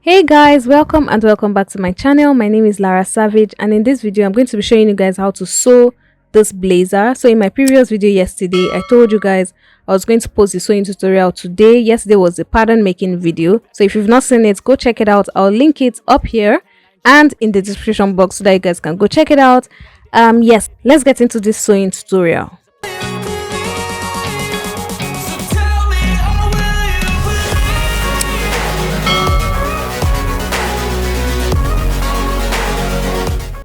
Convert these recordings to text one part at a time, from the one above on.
Hey guys, welcome back to my channel. My name is Lara Savage, and in this video I'm going to be showing you guys how to sew this blazer. So in my previous video yesterday, I told you guys I was going to post the sewing tutorial today. Yesterday was the pattern making video, so if you've not seen it, go check it out. I'll link it up here and in the description box so that you guys can go check it out. Yes, let's get into this sewing tutorial.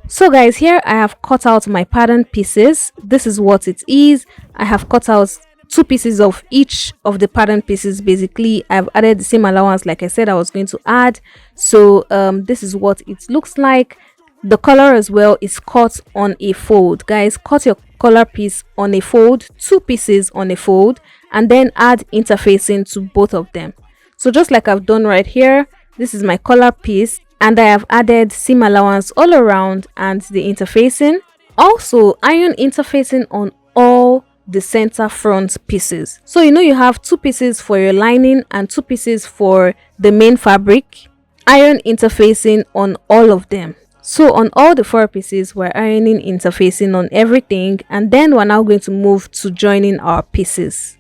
So guys, here I have cut out my pattern pieces. This is what it is. I have cut out 2 pieces of each of the pattern pieces. Basically, I've added the same allowance like I said I was going to add. So this is what it looks like. The color as well is cut on a fold. Guys, cut your color piece on a fold, 2 pieces on a fold, and then add interfacing to both of them. So just like I've done right here, this is my color piece, and I have added seam allowance all around and the interfacing. Also, iron interfacing on all the center front pieces. So you have 2 pieces for your lining and 2 pieces for the main fabric. Iron interfacing on all of them. So on all the 4 pieces, we're ironing interfacing on everything, and then we're now going to move to joining our pieces.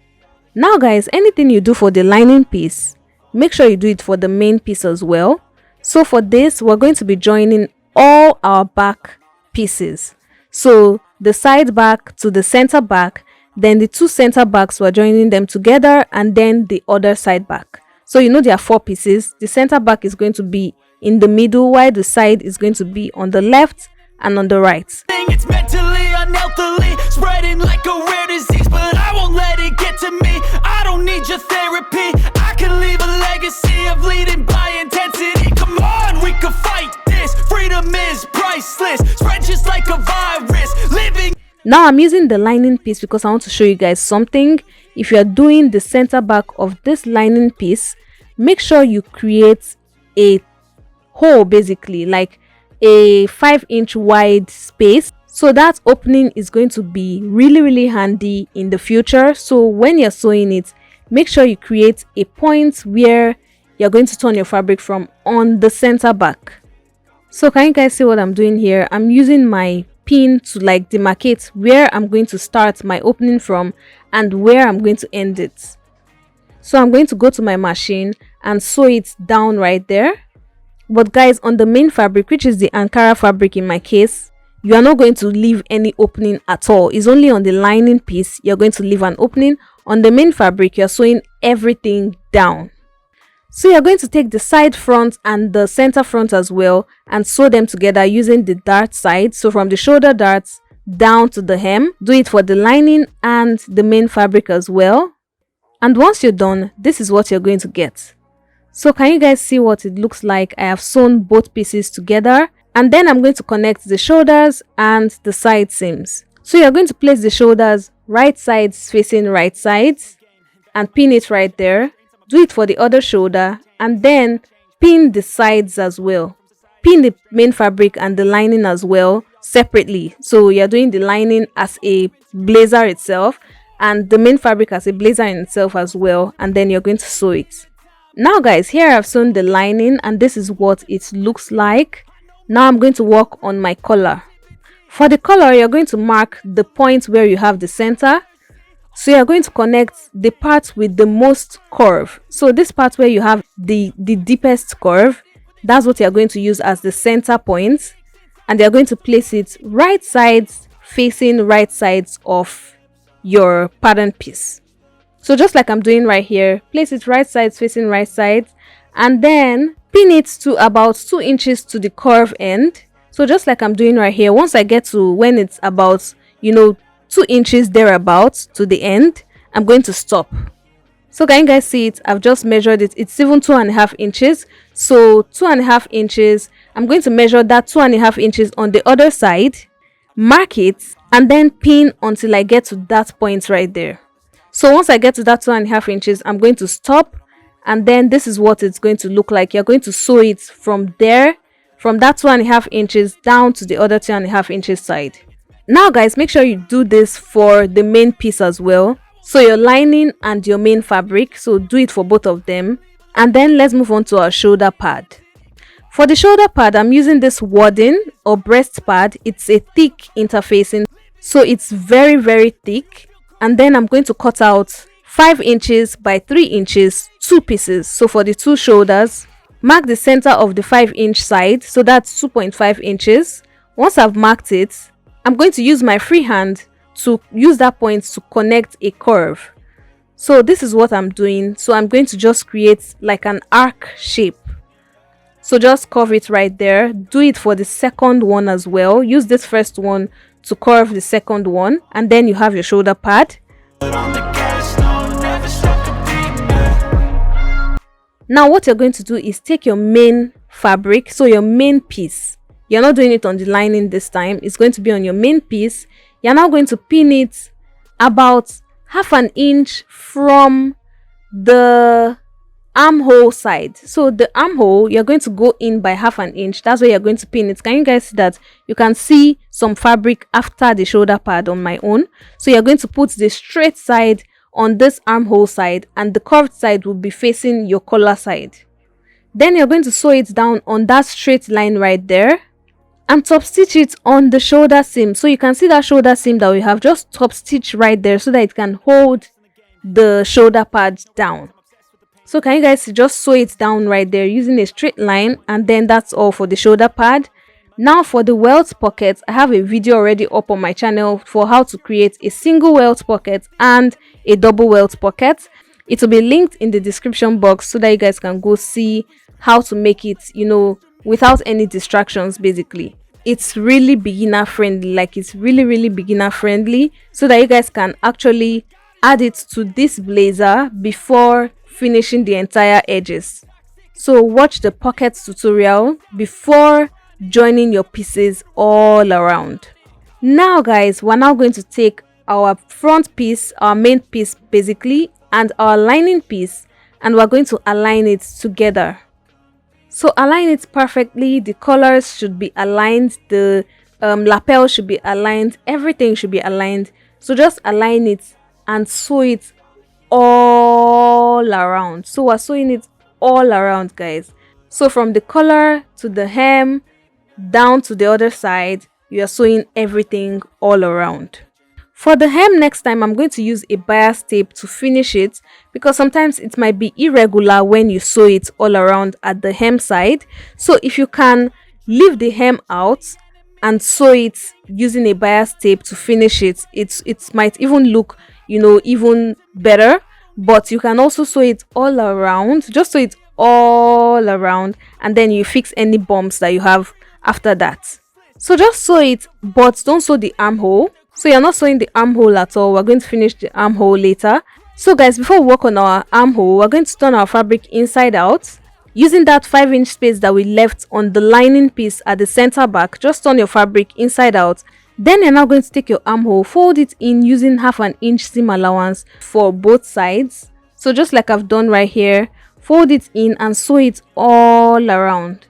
Now guys, anything you do for the lining piece, make sure you do it for the main piece as well. So for this, we're going to be joining all our back pieces. So the side back to the center back, then the 2 center backs, we're joining them together, and then the other side back. So there are 4 pieces. The center back is going to be in the middle, while the side is going to be on the left and on the right. It's mentally, unhealthily, spreading like a rare disease, but I won't let it get to me. I don't need your therapy. I can leave a legacy of leading by intensity. Come on, we can fight this. Freedom is priceless. Spread just like a virus. Living. Now I'm using the lining piece because I want to show you guys something. If you are doing the center back of this lining piece, make sure you create a hole, basically like a 5-inch wide space. So that opening is going to be really handy in the future. So when you're sewing it, make sure you create a point where you're going to turn your fabric from on the center back. So can you guys see what I'm doing here? I'm using my pin to like demarcate where I'm going to start my opening from and where I'm going to end it. So I'm going to go to my machine and sew it down right there. But guys, on the main fabric, which is the Ankara fabric in my case, you are not going to leave any opening at all. It's only on the lining piece you're going to leave an opening. On the main fabric, you're sewing everything down. So you're going to take the side front and the center front as well and sew them together using the dart side. So from the shoulder darts down to the hem. Do it for the lining and the main fabric as well. And once you're done, this is what you're going to get. So can you guys see what it looks like? I have sewn both pieces together, and then I'm going to connect the shoulders and the side seams. So you're going to place the shoulders right sides facing right sides and pin it right there. Do it for the other shoulder and then pin the sides as well. Pin the main fabric and the lining as well separately. So you're doing the lining as a blazer itself and the main fabric as a blazer in itself as well, and then you're going to sew it. Now guys, here I've sewn the lining and this is what it looks like. Now I'm going to work on my collar. For the collar, you're going to mark the point where you have the center. So you're going to connect the part with the most curve. So this part where you have the deepest curve, that's what you're going to use as the center point. And you're going to place it right sides facing right sides of your pattern piece. So just like I'm doing right here, place it right sides facing right sides and then pin it to about 2 inches to the curve end. So just like I'm doing right here, once I get to when it's about 2 inches thereabouts to the end, I'm going to stop. So can you guys see it? I've just measured it. It's even 2.5 inches. So 2.5 inches. I'm going to measure that 2.5 inches on the other side, mark it, and then pin until I get to that point right there. So once I get to that 2.5 inches, I'm going to stop, and then this is what it's going to look like. You're going to sew it from there, from that 2.5 inches down to the other 2.5 inches side. Now guys, make sure you do this for the main piece as well. So your lining and your main fabric, so do it for both of them. And then let's move on to our shoulder pad. For the shoulder pad, I'm using this wadding or breast pad. It's a thick interfacing, so it's very, very thick. And then I'm going to cut out 5 inches by 3 inches, 2 pieces. So for the 2 shoulders, mark the center of the 5-inch side, so that's 2.5 inches. Once I've marked it, I'm going to use my free hand to use that point to connect a curve. So this is what I'm doing. So I'm going to just create like an arc shape. So just curve it right there. Do it for the second one as well. Use this first one to curve the second one, and then you have your shoulder pad. Now what you're going to do is take your main fabric, so your main piece. You're not doing it on the lining this time. It's going to be on your main piece. You're now going to pin it about 1/2 inch from the armhole side. So the armhole, you're going to go in by 1/2 inch. That's where you're going to pin it. Can you guys see that? You can see some fabric after the shoulder pad on my own. So you're going to put the straight side on this armhole side, and the curved side will be facing your collar side. Then you're going to sew it down on that straight line right there and top stitch it on the shoulder seam. So you can see that shoulder seam that we have, just top stitch right there so that it can hold the shoulder pad down. So can you guys see, just sew it down right there using a straight line, and then that's all for the shoulder pad. Now for the welt pocket, I have a video already up on my channel for how to create a single welt pocket and a double welt pocket. It will be linked in the description box so that you guys can go see how to make it, you know, without any distractions. Basically, it's really beginner friendly, like it's really beginner friendly, so that you guys can actually add it to this blazer before finishing the entire edges. So watch the pocket tutorial before joining your pieces all around. Now guys, we're now going to take our front piece, our main piece basically, and our lining piece, and we're going to align it together. So align it perfectly. The colors should be aligned, the lapel should be aligned, everything should be aligned. So just align it and sew it all around. So we're sewing it all around, guys. So from the collar to the hem down to the other side, you are sewing everything all around. For the hem, next time I'm going to use a bias tape to finish it, because sometimes it might be irregular when you sew it all around at the hem side. So if you can leave the hem out and sew it using a bias tape to finish it, it might even look, you know, even better. But you can also sew it all around, just sew it all around, and then you fix any bumps that you have after that. So just sew it, but don't sew the armhole. So you're not sewing the armhole at all. We're going to finish the armhole later. So guys, before we work on our armhole, we're going to turn our fabric inside out using that 5-inch space that we left on the lining piece at the center back. Just turn your fabric inside out. Then you're now going to take your armhole, fold it in using 1/2 inch seam allowance for both sides. So just like I've done right here, fold it in and sew it all around.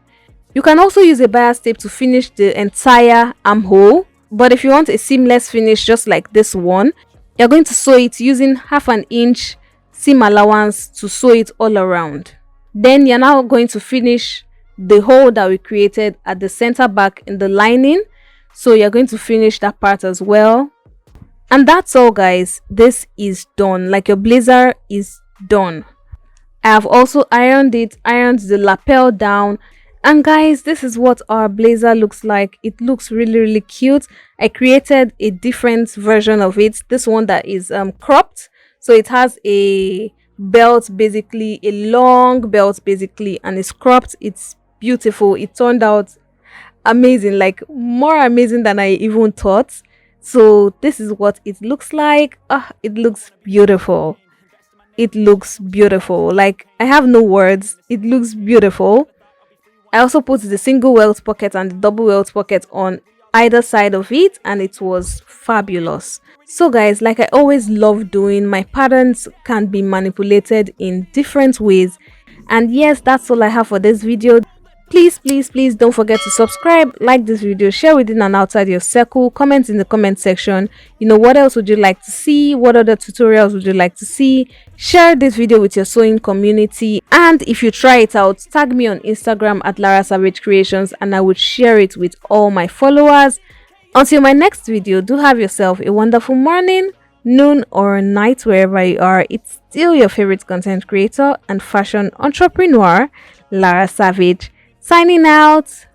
You can also use a bias tape to finish the entire armhole, but if you want a seamless finish just like this one, you're going to sew it using 1/2 inch seam allowance to sew it all around. Then you're now going to finish the hole that we created at the center back in the lining. So you're going to finish that part as well. And that's all, guys. This is done. Like, your blazer is done. I have also ironed the lapel down. And guys, this is what our blazer looks like. It looks really cute. I created a different version of it. This one that is cropped. So it has a belt, basically a long belt basically, and it's cropped. It's beautiful. It turned out amazing, like more amazing than I even thought. So this is what it looks like. It looks beautiful. It looks beautiful. Like, I have no words. It looks beautiful. I also put the single welt pocket and the double welt pocket on either side of it, and it was fabulous. So guys, like I always love doing, my patterns can be manipulated in different ways. And yes, that's all I have for this video. Please don't forget to subscribe, like this video, share within and outside your circle, comment in the comment section. What else would you like to see? What other tutorials would you like to see? Share this video with your sewing community, and if you try it out, tag me on Instagram at Lara Savage Creations and I would share it with all my followers. Until my next video, do have yourself a wonderful morning, noon or night wherever you are. It's still your favorite content creator and fashion entrepreneur, Lara Savage, signing out.